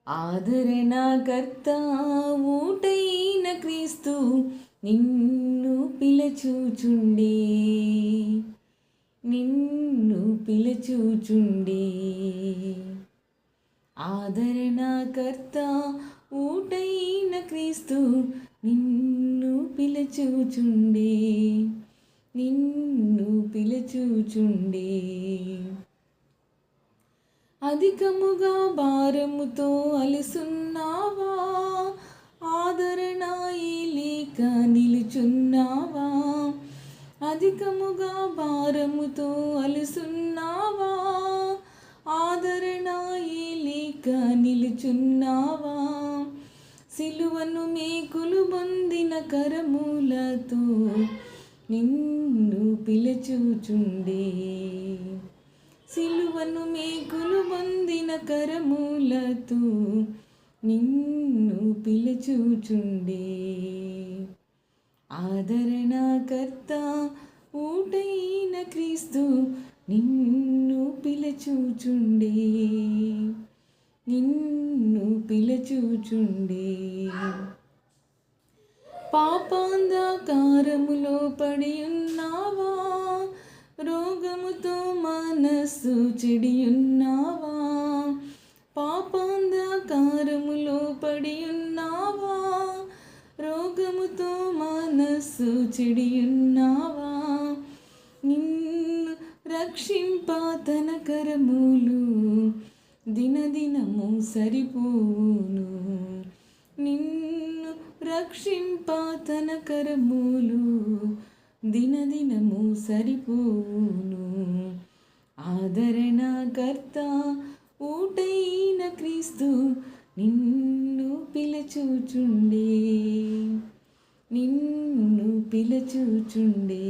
ఆదరణకర్త ఊటైన క్రీస్తు నిన్ను పిలచూచుండే, నిన్ను పిలచూచుండే. ఆదరణకర్త ఊటైన క్రీస్తు నిన్ను పిలచూచుండే, నిన్ను పిలచూచుండే. అధికముగా భారముతో అలసున్నావా, ఆదరణ లేక నిలుచున్నావా. అధికముగా భారముతో అలసున్నావా, ఆదరణ లేక నిలుచున్నావా. సిలువను మేకులు పొందిన కరములతో నిన్ను పిలచూచుండే, సిలువను మేకులు పొందిన కరములతో నిన్ను పిలచూచుండే. ఆదరణకర్త ఊటైన క్రీస్తు నిన్ను పిలచూచుండే, నిన్ను పిలచూచుండే. పాపాంధకారములో పడి ఉన్నావా, రోగముతో మనస్సు చెడియున్నావా. పాపాంధకారములో పడి ఉన్నావా, రోగముతో మనస్సు చెడియున్నావా. నిన్ను రక్షింప తన కరములు దినదినము సరిపోను, నిన్ను రక్షింప తన కరములు దినదినము సరిపోను. ఆదరణకర్త ఊటైన క్రీస్తు నిన్ను పిలచూచుండే, నిన్ను పిలచూచుండే.